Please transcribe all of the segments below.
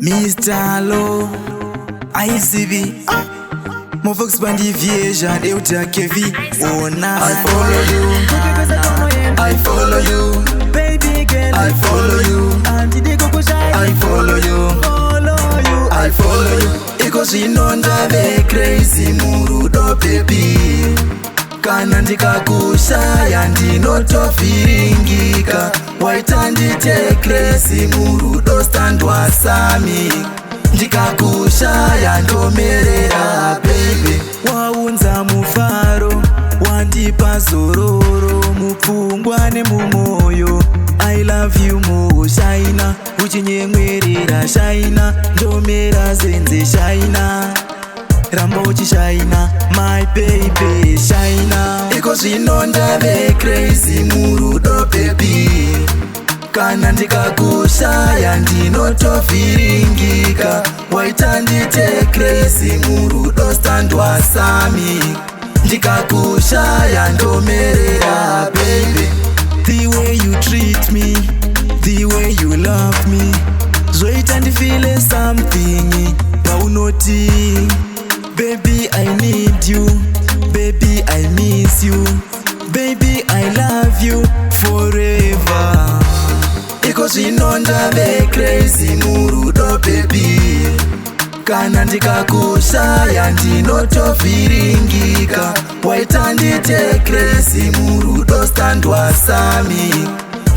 Mr. Low, ICV, Mofox Bandi Vieja, Deuta Kevi, Ona. I follow you, I follow you, baby girl, I follow you, I follow you, I follow you. Because you know that crazy murudo baby. Kana ndikakushaya ndinotofiringika, waita ndite crazy murudo standwa sami. Ndikakushaya ndomerera baby. Waunza mufaro, wandipa zororo, mupfungwa nemumoyo. I love you more shaina, uchinyemwerera shaina, ndomera zenze shaina. Ramba uchishaina, my baby shaina. Because you know ndave crazy murudo baby. Kana ndikakushaya ndinotofiringika, waita ndite crazy murudo standwa sami. Ndikakushaya ndomerera baby. The way you treat me, the way you love me, zoita ndifile something paunoti. Baby, I need you. Baby, I miss you. Baby, I love you forever. Because you know ndave crazy murudo baby. Kana ndikakushaya ndinotofiringika, waita ndite crazy murudo standwa sami.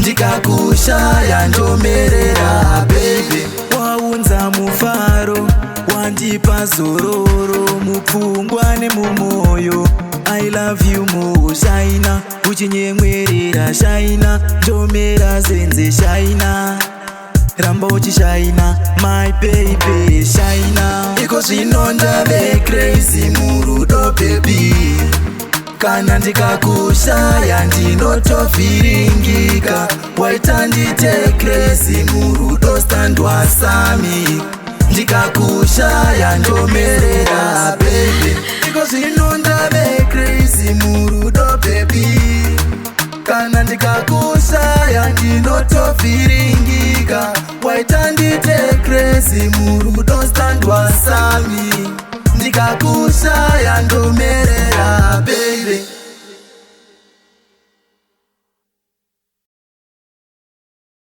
Ndikakushaya ndomerera baby. Waunza mufaro, wandipa zororo, mupfungwa nemumoyo. I love you more shaina, uchinyemwerera shaina, ndomera zenze shaina. Ramba uchishaina, my baby shaina. Because you know ndave crazy murudo baby. Kana ndikakushaya ndinotofiringika, waita ndite crazy murudo standwa sami. Ndikakushaya ndomerera baby. Because you know ndave crazy murudo baby. Kana ndikakushaya ndinotofiringika, waita ndite crazy murudo standwa sami. Ndikakushaya ndomerera baby.